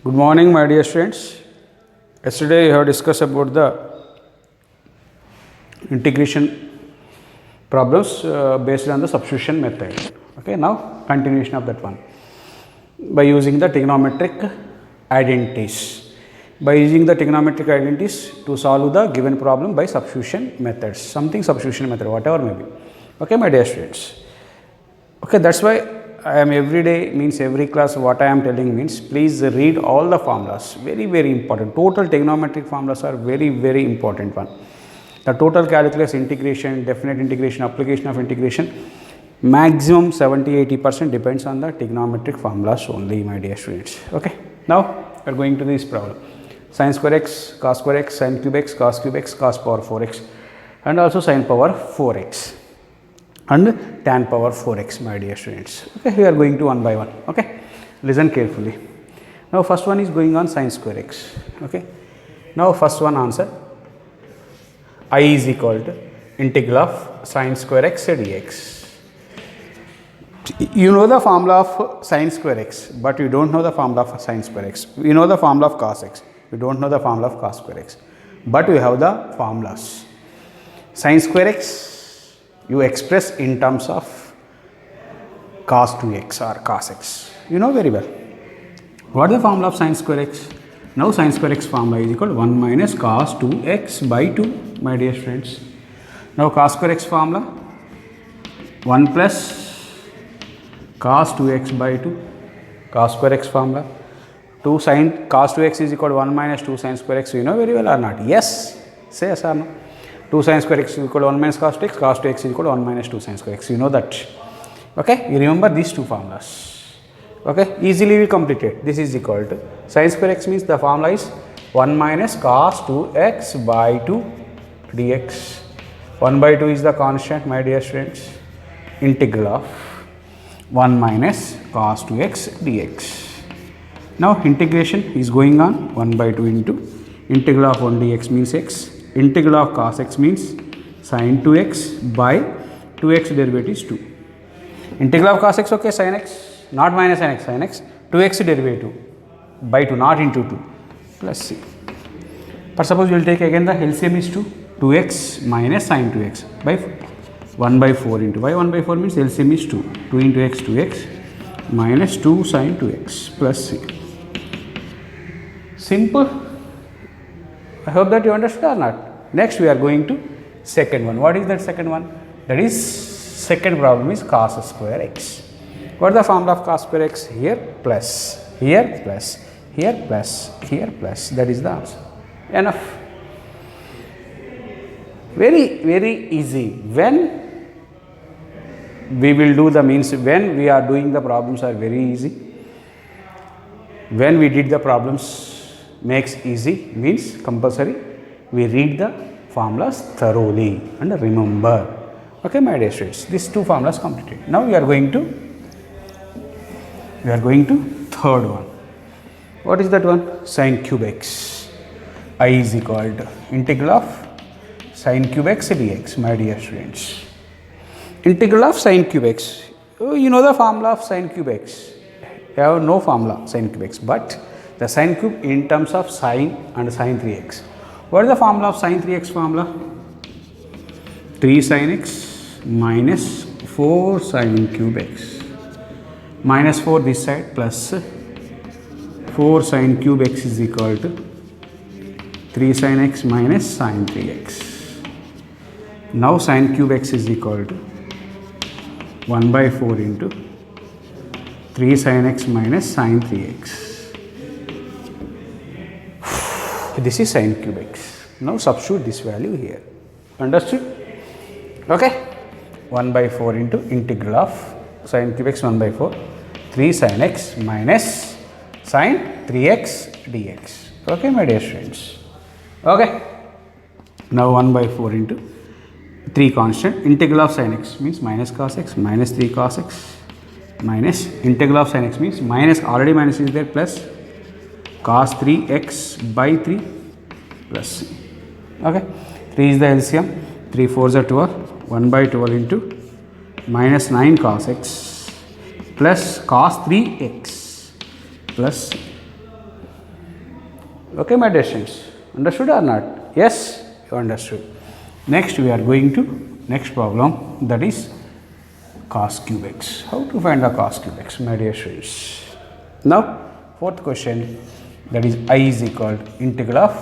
Good morning, my dear students. Yesterday we have discussed about the integration problems based on the substitution method. Okay, now continuation of that one by using the trigonometric identities. By using the trigonometric identities to solve the given problem by substitution methods, something substitution method, whatever may be. Okay, my dear students. Okay, that's why I am every day, means every class what I am telling means please read all the formulas, very important. Total trigonometric formulas are very important one. The total calculus, integration, definite integration, application of integration, maximum 70-80% depends on the trigonometric formulas only, my dear students. Okay, now we are going to this problem. Sin square x, cos square x, sin cube x, cos cube x, cos power 4x, and also sin power 4x. And tan power 4x, my dear students. Okay, we are going to one by one. Okay, listen carefully. Now first one is going on sin square x. Okay, now first one answer, I is equal to integral of sin square x dx. You know the formula of sin square x, but you don't know the formula of sin square x. You know the formula of cos x, you don't know the formula of cos square x, but we have the formulas. Sin square x you express in terms of cos 2x or cos x. You know very well. What is the formula of sin square x? Now sin square x formula is equal to 1 minus cos 2x by 2, my dear friends. Now cos square x formula 1 plus cos 2x by 2, cos square x formula 2 sin cos 2x is equal to 1 minus 2 sin square x. You know very well or not? Yes, say yes or no. 2 sin square x is equal to 1 minus cos 2x, cos 2x is equal to 1 minus 2 sin square x. You know that. Okay, you remember these two formulas. Okay, easily we completed. This is equal to sin square x means the formula is 1 minus cos 2x by 2 dx. 1 by 2 is the constant, my dear students. Integral of 1 minus cos 2x dx. Now integration is going on 1 by 2 into integral of 1 dx means x. Integral of cos x means sin 2x by 2x derivative is 2. Integral of cos x, okay, sin x, not minus sin x, sin x, 2x derivative by 2, not into 2, plus c. But suppose we will take again the LCM is 2, 2x minus sin 2x by 1 by 4 into, why 1 by 4 means LCM is 2, 2 into x, 2x minus 2 sin 2x plus c. Simple. I hope that you understood or not. Next we are going to second one. What is that second one? That is second problem is cos square x. What is the formula of cos square x? Here plus, here plus, here plus, here plus. That is the answer. Enough. Very easy. When we will do the means, when we are doing the problems are very easy. When we did the problems makes easy means compulsory we read the formulas thoroughly and remember. Okay, my dear students, these two formulas completed. Now we are going to third one. What is that one? Sin cube x. I is equal to integral of sin cube x dx, my dear students. Integral of sin cube x. Oh, you know the formula of sin cube x. You have no formula sin cube x, but the sin cube in terms of sin and sin 3x. What is the formula of sin 3x formula? 3 sin x minus 4 sin cube x. Minus 4 this side plus 4 sin cube x is equal to 3 sin x minus sin 3x. Now sin cube x is equal to 1 by 4 into 3 sin x minus sin 3x. This is sin cube x. Now substitute this value here. Understood? Okay. 1 by 4 into integral of sin cube x 1 by 4, 3 sin x minus sin 3x dx. Okay, my dear students. Okay. Now 1 by 4 into 3 constant. Integral of sin x means minus cos x minus 3 cos x minus integral of sin x means minus, already minus is there, plus cos 3x by 3 plus c. Okay, 3 is the LCM, 3 4s are 12, 1 by 12 into minus 9 cos x plus cos 3x plus c. Okay, my dear students, understood or not? Yes, you understood. Next, we are going to next problem, that is cos cube x. How to find the cos cube x, my dear students? Now, fourth question, that is I is equal to integral of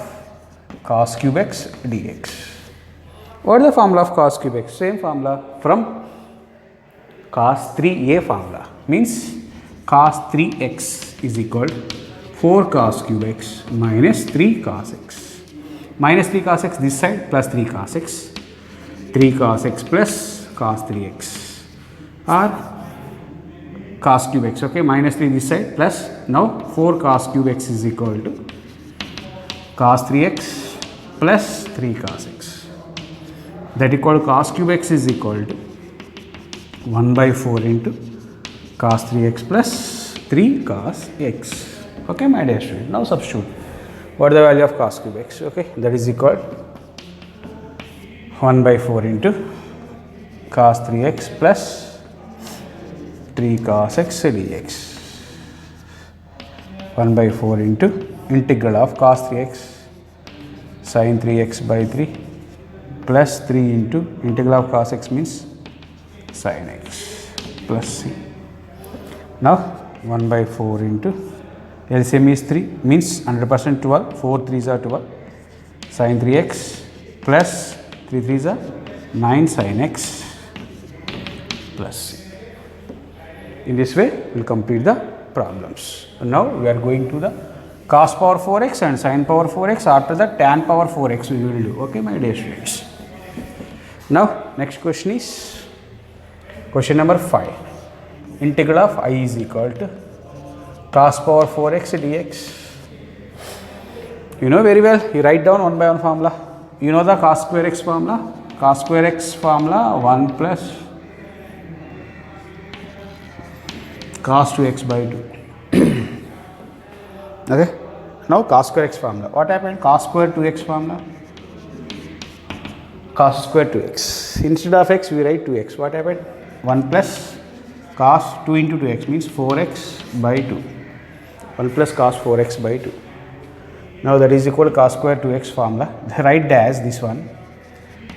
cos cube x dx. What is the formula of cos cube x? Same formula from cos 3a formula, means cos 3x is equal to 4 cos cube x minus 3 cos x. Minus 3 cos x this side, plus 3 cos x. 3 cos x plus cos 3x, or cos cube x, okay, minus 3 this side, plus now 4 cos cube x is equal to cos 3x plus 3 cos x. That equal to cos cube x is equal to 1 by 4 into cos 3x plus 3 cos x. Okay, my dear student. Now substitute. What is the value of cos cube x? Okay, that is equal to 1 by 4 into cos 3x plus 3 cos x dx. 1 by 4 into integral of cos 3x sin 3x by 3 plus 3 into integral of cos x means sin x plus c. Now 1 by 4 into LCM is 3, means 100% 12, 4 3s are 12, sin 3x plus 3 3s are 9 sin x plus c. In this way, we will complete the problems. Now, we are going to the cos power 4x and sin power 4x. After that, tan power 4x we will do. Okay, my dear students. Now, next question is question number 5. Integral of I is equal to cos power 4x dx. You know very well, you write down one by one formula. You know the cos square x formula. Cos square x formula 1 plus cos 2x by 2. Okay. Now cos square x formula. What happened? Cos square 2x formula. Cos square 2x. Instead of x, we write 2x. What happened? 1 plus cos 2 into 2x means 4x by 2. 1 plus cos 4x by 2. Now that is equal to cos square 2x formula. Write as this one.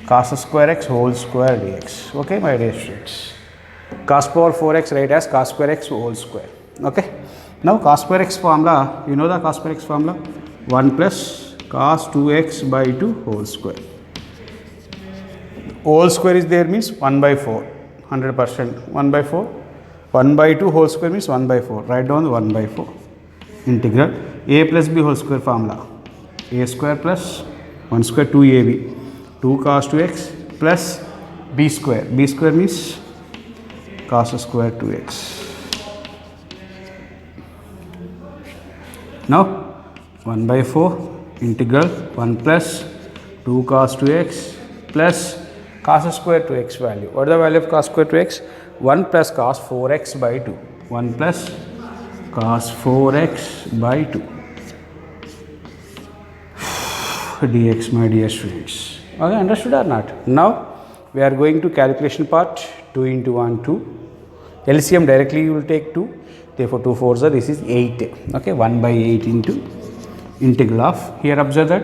Cos square x whole square dx. Okay, my dear students. Cos power 4x write as cos square x whole square. Okay. Now cos square x formula, you know the cos square x formula, 1 plus cos 2x by 2 whole square. Whole square is there means 1 by 4, 100%, 1 by 4. 1 by 2 whole square means 1 by 4. Write down the 1 by 4. Integral a plus b whole square formula. A square plus 1 square 2ab. 2 cos 2x plus b square. B square means cos square 2x. Now 1 by 4 integral 1 plus 2 cos 2x plus cos square 2x value. What is the value of cos square 2x? 1 plus cos 4x by 2. 1 plus cos 4x by 2 dx, my dear students. Okay, understood or not? Now we are going to calculation part. 2 into 1 2. LCM directly you will take 2. Therefore 2 4s are, this is 8. Okay, 1 by 8 into integral of, here observe that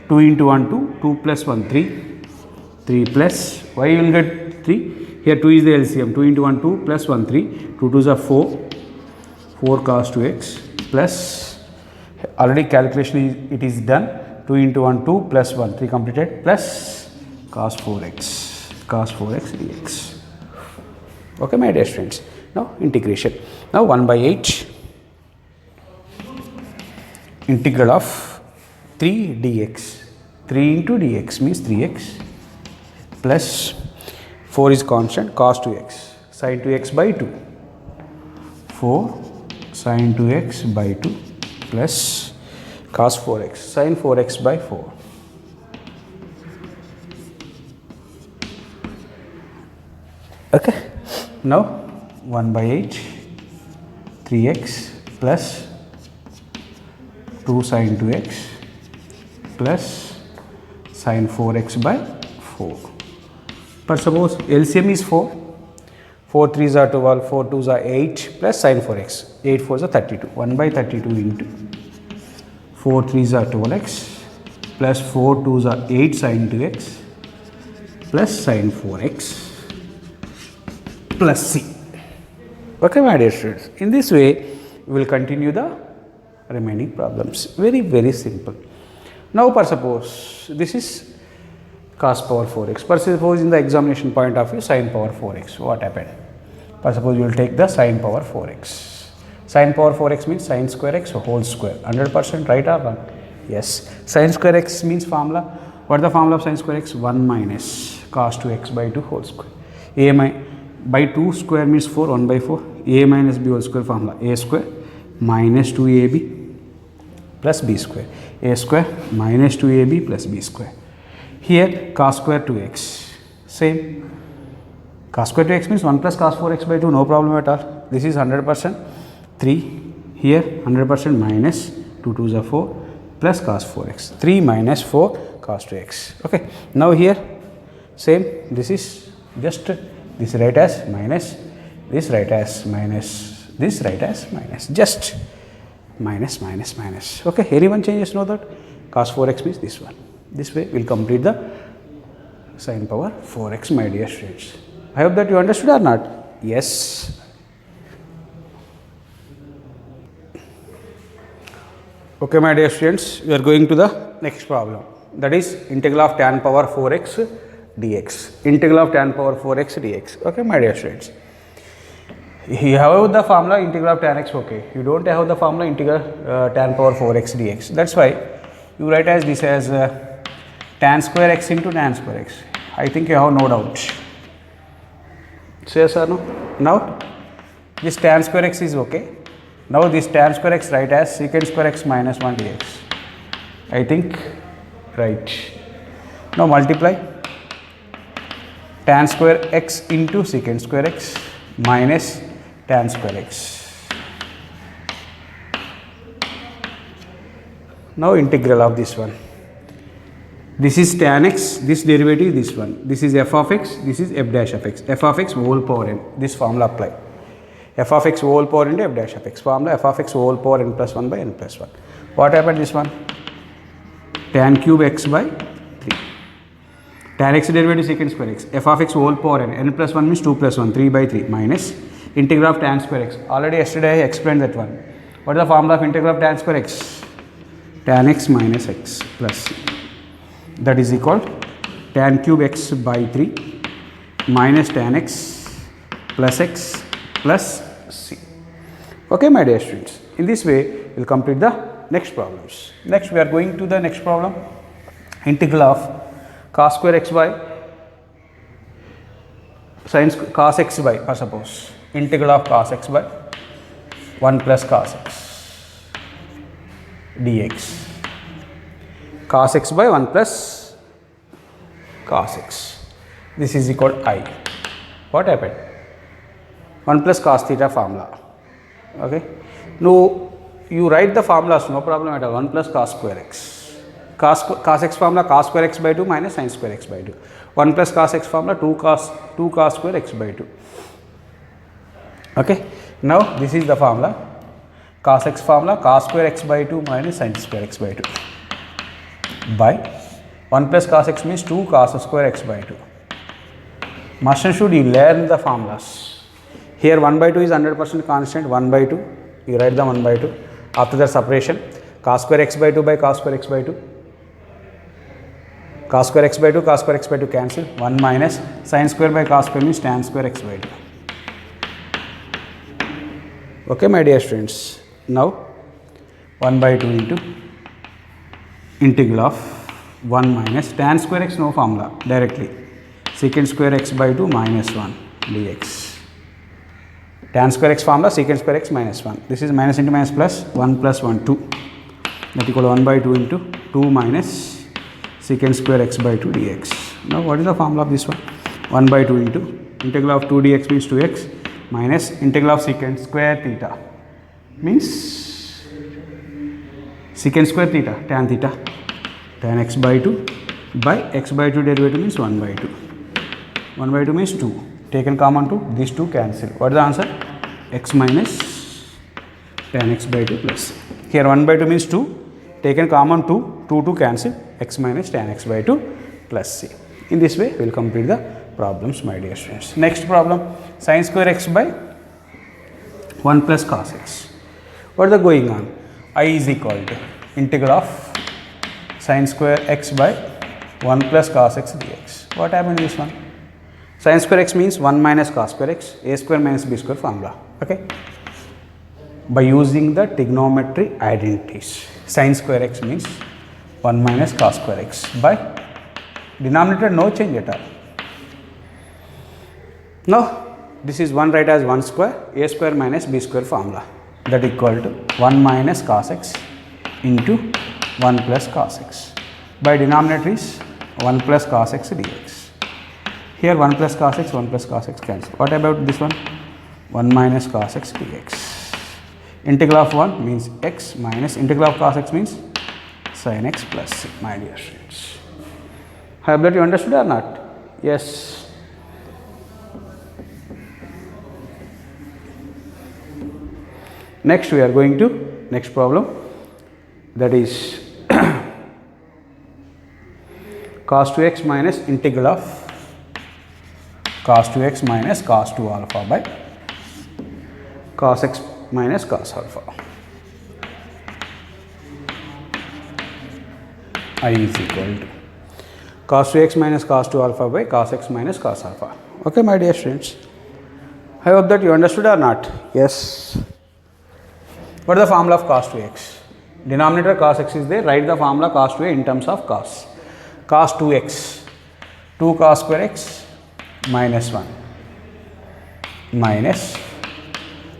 2 into 1 2, 2 plus 1 3, 3 plus, why you will get 3? Here 2 is the LCM, 2 into 1 2 plus 1 3, 2 2s are 4, 4 cos 2x plus, already calculation it is done, 2 into 1 2 plus 1 3 completed plus cos 4x dx. Okay, my dear friends. Now integration. Now 1 by 8 integral of 3 dx. 3 into dx means 3x plus 4 is constant, cos 2x, sin 2x by 2. 4 sin 2x by 2 plus cos 4x, sin 4x by 4. Okay. Now 1 by 8 3x plus 2 sin 2x plus sin 4x by 4. But suppose LCM is 4, 4 3s are 12, 4 2s are 8 plus sin 4x, 8 4s are 32, 1 by 32 into 4 3s are 12x plus 4 2s are 8 sin 2x plus sin 4x plus c. Okay, my dear students, in this way we will continue the remaining problems. Very simple. Now suppose this is cos power 4x. Suppose in the examination point of view sin power 4x, what happened? Suppose you will take the sin power 4x. Sin power 4x means sin square x whole square. 100% right or wrong? Yes. Sin square x means formula. What is the formula of sin square x? 1 minus cos 2x by 2 whole square. A by 2 square means 4, 1 by 4. A minus b whole square formula. A square minus 2ab plus b square. A square minus 2ab plus b square. Here cos square 2x. Same. Cos square 2x means 1 plus cos 4x by 2. No problem at all. This is 100%. 3 here 100% minus 2 2s are 4 plus cos 4x. 3 minus 4 cos 2x. Okay. Now here same, this is just this right as minus, this right as minus, this right as minus, just minus. Okay. Anyone changes? Know that cos 4x means this one. This way we will complete the sin power 4x, my dear students. I hope that you understood or not? Yes. Okay, my dear students, we are going to the next problem, that is integral of tan power 4x dx. Integral of tan power 4x dx. Okay, my dear students, you have the formula integral of tan x. Okay, you don't have the formula integral tan power 4x dx. That's why you write as this as tan square x into tan square x. I think you have no doubt. Yes or no? Now this tan square x is okay. Now this tan square x write as secant square x minus 1 dx. I think right. Now multiply tan square x into secant square x minus tan square x. Now integral of this one. This is tan x, this derivative this one. This is f of x, this is f dash of x. F of x whole power n. This formula apply. F of x whole power into f dash of x. Formula f of x whole power n plus 1 by n plus 1. What happened this one? Tan cube x by 3. Tan x derivative secant square x. F of x whole power n plus 1 means 2 plus 1, 3 by 3 minus integral of tan square x. Already yesterday I explained that one. What is the formula of integral of tan square x? Tan x minus x plus c. That is equal tan cube x by 3 minus tan x plus c. Okay, my dear students, in this way we will complete the next problems. Next we are going to the next problem, integral of cos square x by sin cos x by, suppose integral of cos x by 1 plus cos x dx. Cos x by 1 plus cos x. This is equal to I. What happened? 1 plus cos theta formula. Okay. Now you write the formulas, no problem at all. 1 plus cos square x. Cos x formula cos square x by 2 minus sin square x by 2. 1 plus cos x formula 2 cos square x by 2. Okay. Now this is the formula. Cos x formula cos square x by 2 minus sin square x by 2 by 1 plus cos x means 2 cos square x by 2. Must and should you learn the formulas. Here 1 by 2 is 100% constant, 1 by 2, you write the 1 by 2. After the separation, cos square x by 2 by cos square x by 2. Cos square x by 2, cos square x by 2 cancel, 1 minus sin square by cos square means tan square x by 2. Okay, my dear students. Now 1 by 2 into integral of 1 minus tan square x, no formula, directly secant square x by 2 minus 1 dx. Tan square x formula secant square x minus 1. This is minus into minus plus 1 plus 1 2. That equal to 1 by 2 into 2 minus secant square x by 2 dx. Now what is the formula of this one? 1 by 2 into integral of 2 dx means 2x minus integral of secant square theta means secant square theta tan x by 2 by x by 2 derivative means 1 by 2. 1 by 2 means 2. Taken common 2, these 2 cancel. What is the answer? X minus tan x by 2 plus. Here 1 by 2 means 2, taken common 2, 2 cancel, x minus tan x by 2 plus c. In this way, we will complete the problems, my dear students. Next problem, sin square x by 1 plus cos x. What is the going on? I is equal to integral of sin square x by 1 plus cos x dx. What happened in this one? Sin square x means 1 minus cos square x, a square minus b square formula. Okay. By using the trigonometry identities, sin square x means 1 minus cos square x by denominator no change at all. Now this is 1 write as 1 square, a square minus b square formula, that equal to 1 minus cos x into 1 plus cos x. By denominator is 1 plus cos x dx. Here 1 plus cos x, 1 plus cos x cancel. What about this one? 1 minus cos x dx. Integral of 1 means x minus integral of cos x means sin x plus c, my dear students. I hope that you understood or not? Yes. Next we are going to next problem, that is cos 2x minus integral of cos 2x minus cos 2 alpha by cos x minus cos alpha. I is equal to cos 2x minus cos 2 alpha by cos x minus cos alpha. Okay, my dear students. I hope that you understood or not? Yes. What is the formula of cos 2x? Denominator cos x is there. Write the formula cos 2a in terms of cos. Cos 2x, 2 cos square x minus 1 minus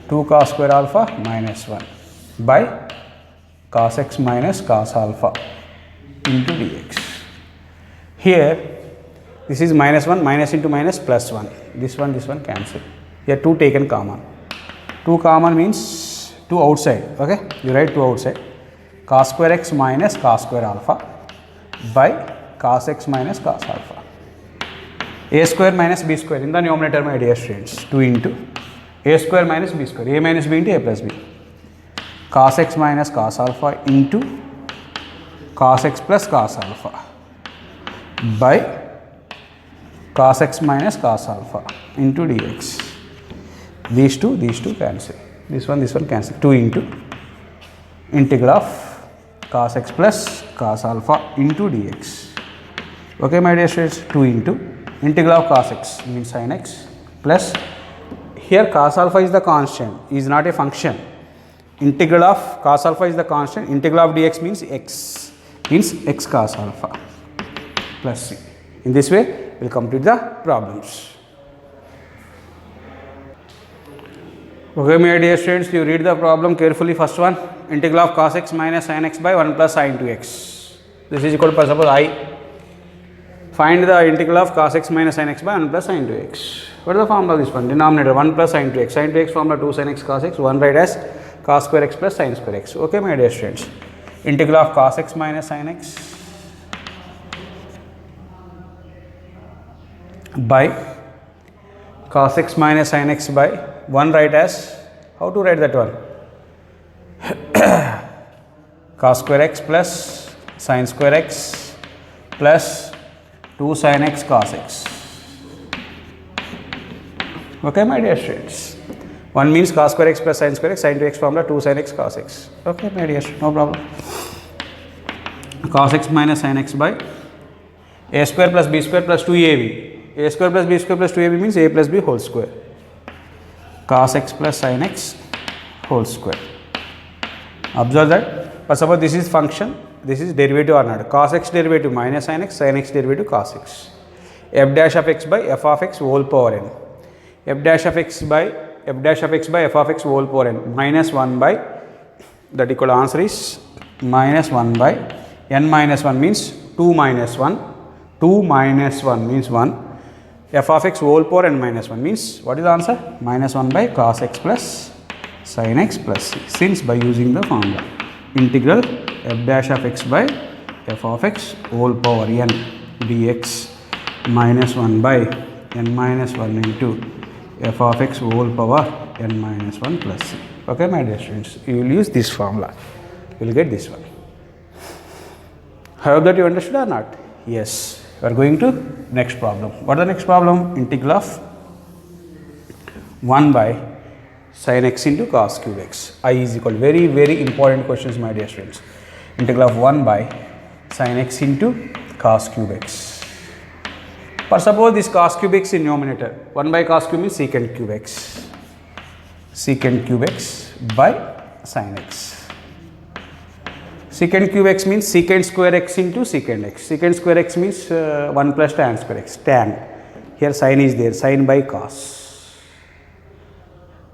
2 cos square alpha minus 1 by cos x minus cos alpha into dx. Here this is minus 1, minus into minus plus 1. This one cancel. Here 2 taken common. 2 common means 2 outside. Okay, you write 2 outside. Cos square x minus cos square alpha by cos x minus cos alpha. A square minus b square in the numerator, my dear students. 2 into a square minus b square, a minus b into a plus b. Cos x minus cos alpha into cos x plus cos alpha by cos x minus cos alpha into dx. These two cancel. This one cancel. 2 into integral of cos x plus cos alpha into dx. Okay, my dear students, 2 into integral of cos x means sin x plus, here cos alpha is the constant, is not a function. Integral of cos alpha is the constant, integral of dx means x cos alpha plus c. In this way, we will complete the problems. Okay, my dear students, you read the problem carefully. First one, integral of cos x minus sin x by 1 plus sin 2x. This is equal to, suppose I. Find the integral of cos x minus sin x by 1 plus sin 2x. What is the formula of this one? Denominator 1 plus sin 2x. Sin 2x formula 2 sin x cos x. 1 write as cos square x plus sin square x. Okay, my dear students. Integral of cos x minus sin x by cos x minus sin x by 1 write as, how to write that one? Cos square x plus sin square x plus 2 sin x cos x. Okay, my dear students. 1 means cos square x plus sin square x, sin 2x formula 2 sin x cos x. Okay, my dear students, no problem. Cos x minus sin x by a square plus b square plus 2ab. A square plus b square plus 2ab means a plus b whole square. Cos x plus sin x whole square. Observe that. But suppose this is function, this is derivative or not. Cos x derivative minus sin x derivative cos x. F dash of x by f of x whole power n. F dash of x by f of x whole power n minus 1 by, that equal answer is minus 1 by n minus 1 means 2 minus 1. 2 minus 1 means 1. F of x whole power n minus 1 means, what is the answer? Minus 1 by cos x plus sin x plus c. Since by using the formula integral f dash of x by f of x whole power n dx minus 1 by n minus 1 into f of x whole power n minus 1 plus c. Okay, my dear students, you will use this formula, you will get this one. I hope that you understood or not. Yes. We are going to next problem. What is the next problem? Integral of 1 by sin x into cos cube x. I is equal, very important questions, my dear students. Integral of 1 by sin x into cos cube x. For suppose this cos cube x in numerator, 1 by cos cube means secant cube x. Secant cube x by sin x. Secant cube x means secant square x into secant x. Secant square x means 1 plus tan square x. Tan. Here sin is there. Sin by cos.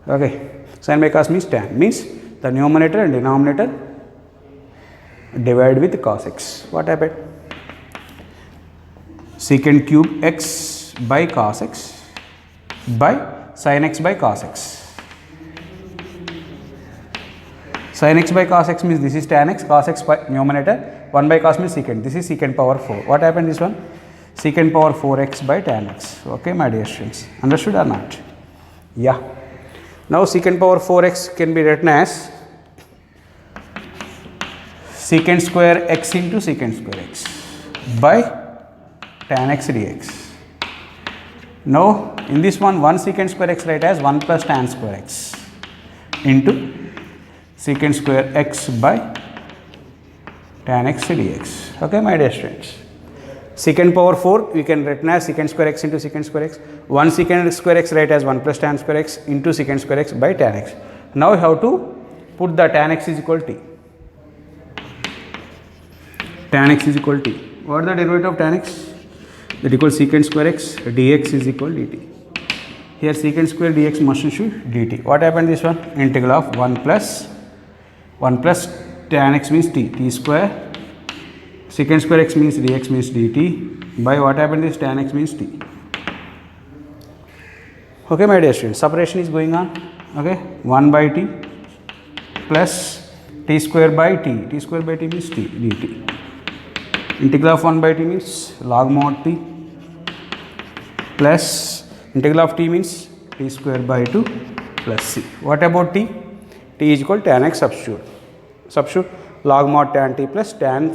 Okay. Sin by cos means tan. Means the numerator and denominator divide with cos x. What happened? Secant cube x by cos x by sin x by cos x. Sin x by cos x means this is tan x, cos x by numerator, 1 by cos means secant. This is secant power 4. What happened this one? Secant power 4x by tan x. Okay, my dear students. Understood or not? Yeah. Now secant power 4x can be written as secant square x into secant square x by tan x dx. Now in this one secant square x write as 1 plus tan square x into secant square x by tan x dx. Okay, my dear students. Secant power 4 we can write as secant square x into secant square x. 1 secant square x write as 1 plus tan square x into secant square x by tan x. Now we have to put the tan x is equal to t. Tan x is equal to t. What is the derivative of tan x? That equals secant square x dx is equal to dt. Here secant square dx must issue dt. What happened this one? Integral of 1 plus tan x means t square, secant square x means dx means dt by what happened is tan x means t. Okay, my dear students, separation is going on. Okay, 1 by t plus t square by t square by t means t dt. Integral of 1 by t means log mod t plus integral of t means t square by 2 plus c. What about t? T is equal to tan x, substitute log mod tan t plus tan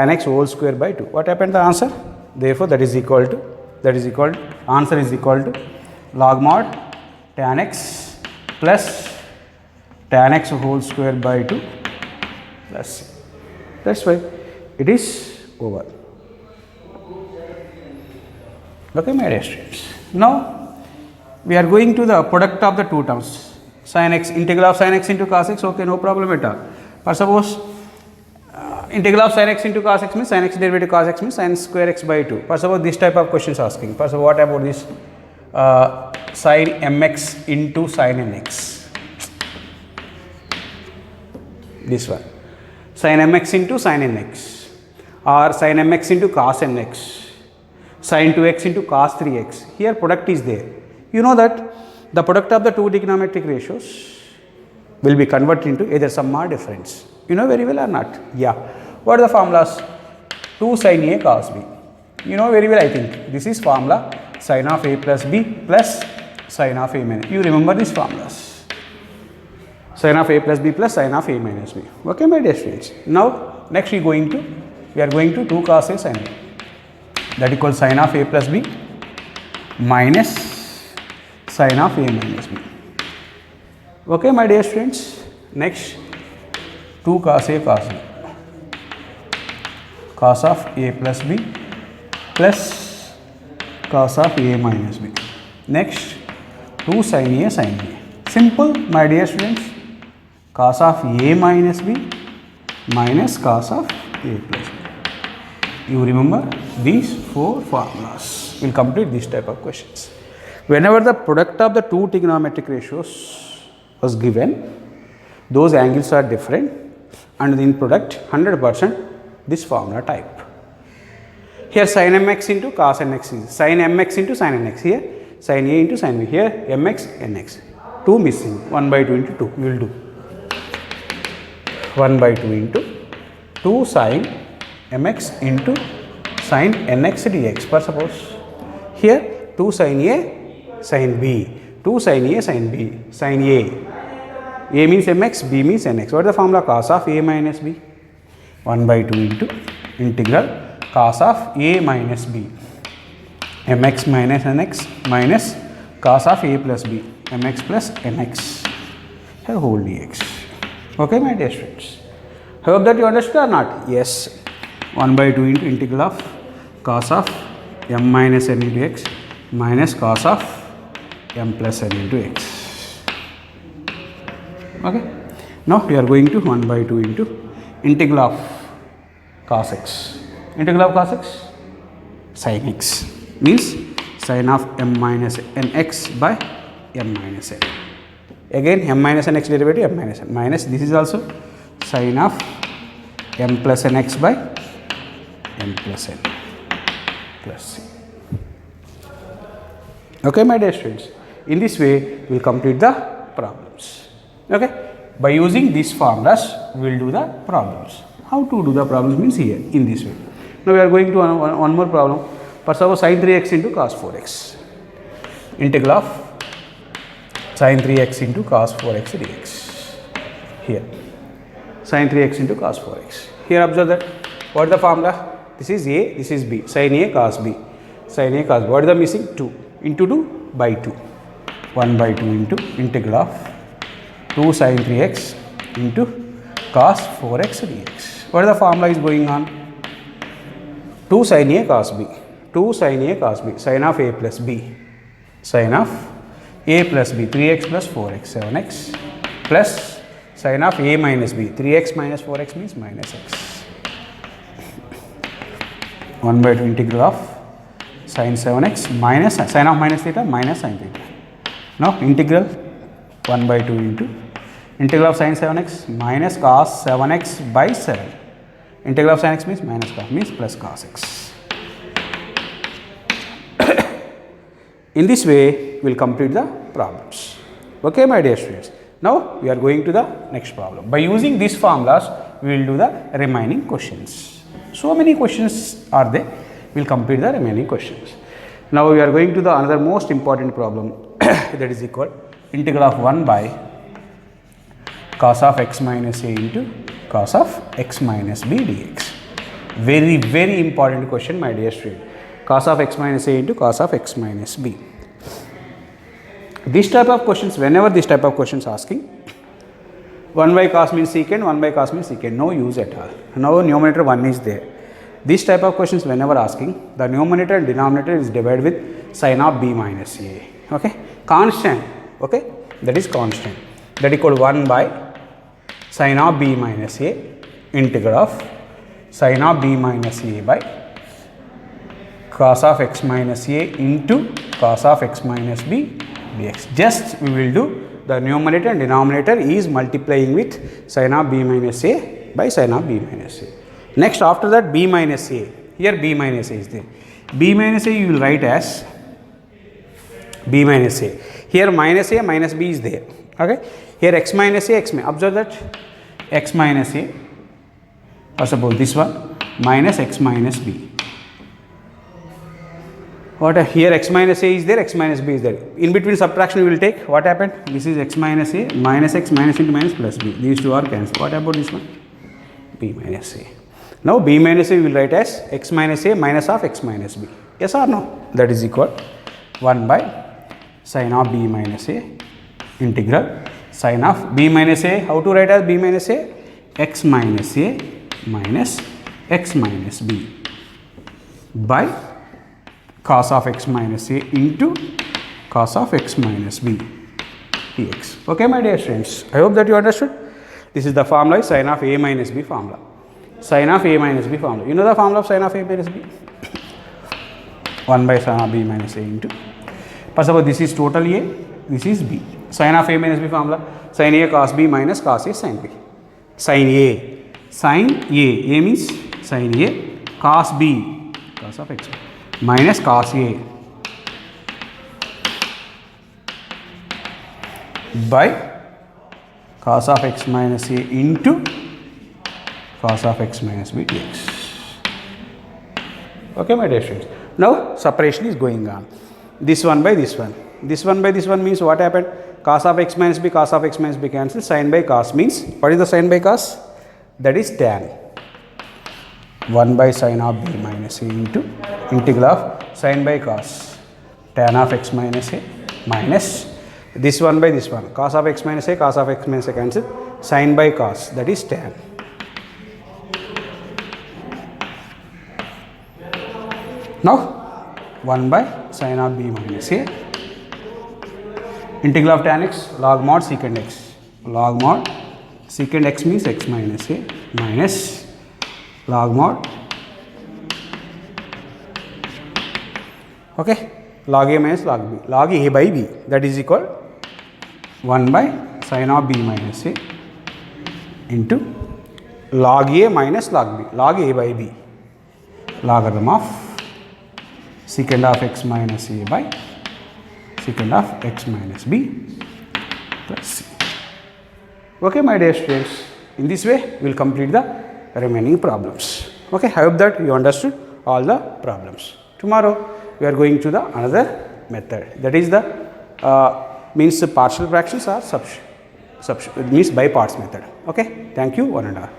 x whole square by 2. What happened the answer? Therefore answer is equal to log mod tan x plus tan x whole square by 2 plus c. That's why it is over. Okay, my dear students. Now we are going to the product of the two terms. Sin x, integral of sin x into cos x, okay, no problem at all. For suppose integral of sin x into cos x means sin x derivative cos x means sin square x by 2. For suppose this type of questions asking. For suppose what about this sin mx into sin nx? This one. Sin mx into sin nx or sin mx into cos nx, sin 2x into cos 3x. Here product is there. You know that the product of the two trigonometric ratios will be converted into either sum or difference. You know very well or not? Yeah. What are the formulas? 2 sin A cos B. You know very well, I think. This is formula sin of A plus B plus sin of A minus. You remember these formulas. Sin of A plus B plus sin of A minus B. Okay, my dear students. Now, next we are going to 2 cos A sin A. That equals sin of A plus B minus sin of A minus B. Okay, my dear students. Next, 2 cos A cos B. Cos of A plus B plus cos of A minus B. Next, 2 sin A sin B. Simple, my dear students. Cos of A minus B minus cos of A plus B. You remember these 4 formulas. We will complete this type of questions. Whenever the product of the two trigonometric ratios was given, those angles are different and in product 100% this formula type. Here sin mx into cos nx is sin mx into sin nx. Here sin A into sin B. Here mx nx. 2 missing. 1 by 2 into 2 we will do. 1 by 2 into 2 sin mx into sin nx dx. For suppose here 2 sin A sin B, 2 sin A sin B, sin A means mx, B means nx. What is the formula? Cos of A minus B. 1 by 2 into integral cos of a minus b mx minus nx minus cos of a plus b mx plus nx whole dx. Okay, my dear students. I hope that you understood or not? Yes. 1 by 2 into integral of cos of m minus n into x minus cos of m plus n into x. Okay. Now we are going to 1 by 2 into integral of cos x. Integral of cos x sin x means sin of m minus nx by m minus n. Again m minus n x derivative m minus n minus this is also sin of m plus nx by m plus n plus c. Okay, my dear students. In this way, we will complete the problems. Okay. By using these formulas, we will do the problems. How to do the problems means here in this way. Now we are going to one more problem. First of all, sin 3x into cos 4x. Integral of sin 3x into cos 4x dx. Here. Sin 3x into cos 4x. Here observe that. What is the formula? This is a, this is b. Sin a cos b. Sin a cos b. What is the missing? 2. Into 2 by 2. 1 by 2 into integral of 2 sin 3x into cos 4x dx. What is the formula is going on? 2 sin a cos b. 2 sin a cos b. Sin of a plus b. Sin of a plus b. 3x plus 4x. 7x plus sin of a minus b. 3x minus 4x means minus x. 1 by 2 integral of sin 7x minus sin of minus theta minus sin theta. Now integral 1 by 2 into integral of sin 7x minus cos 7x by 7. Integral of sin x means minus cos means plus cos x. In this way, we will complete the problems. Okay, my dear students. Now we are going to the next problem. By using these formulas, we will do the remaining questions. So many questions are there. We will complete the remaining questions. Now we are going to the another most important problem that is equal integral of 1 by cos of x minus a into cos of x minus b dx. Very, very important question, my dear student. Cos of x minus a into cos of x minus b. This type of questions, whenever this type of questions asking, 1 by cos means secant, 1 by cos means secant, no use at all. Now numerator 1 is there. This type of questions whenever asking, the numerator and denominator is divided with sin of b minus a. Okay, constant. Okay, that is constant. That equal 1 by sin of b minus a integral of sin of b minus a by cos of x minus a into cos of x minus b dx. Just we will do the numerator and denominator is multiplying with sin of b minus a by sin of b minus a. Next after that b minus a, here b minus a is there. B minus a you will write as b minus a. Here minus a minus b is there. Okay. Here x minus a, x minus, observe that x minus a, or suppose this one minus x minus b. What here x minus a is there, x minus b is there. In between subtraction we will take, what happened? This is x minus a minus x minus into minus plus b. These two are cancelled. What about this one? B minus a. Now b minus a we will write as x minus a minus of x minus b. Yes or no? That is equal 1 by sin of b minus a integral sin of b minus a. How to write as b minus a? X minus a minus x minus b by cos of x minus a into cos of x minus b dx. Okay, my dear friends. I hope that you understood. This is the formula sin of a minus b formula. Sin of a minus b formula. You know the formula of sin of a minus b? 1 by sin of b minus a into. First of all, this is total a, this is b. Sin of a minus b formula. Sin a cos b minus cos a sin b. Sin a. Sin a. A means sin a cos b. Cos of x minus cos a by cos of x minus a into cos of x minus b dx. Okay, my dear friends. Now separation is going on. This one by this one. This one by this one means what happened? Cos of x minus b, cos of x minus b cancel. Sin by cos means, what is the sin by cos? That is tan. 1 by sin of b minus a into integral of sin by cos tan of x minus a minus this one by this one, cos of x minus a, cos of x minus a cancel, sin by cos, that is tan. Now 1 by sin of b minus a integral of tan x log mod secant x, log mod secant x means x minus a minus log mod, okay, log a minus log b, log a by b, that is equal 1 by sin of b minus a into log a minus log b, log a by b, logarithm of secant of x minus a by secant of x minus b plus c. Okay, my dear students, in this way we will complete the remaining problems. Okay, I hope that you understood all the problems. Tomorrow we are going to the another method, that is the means partial fractions or means by parts method. Okay, thank you one and all.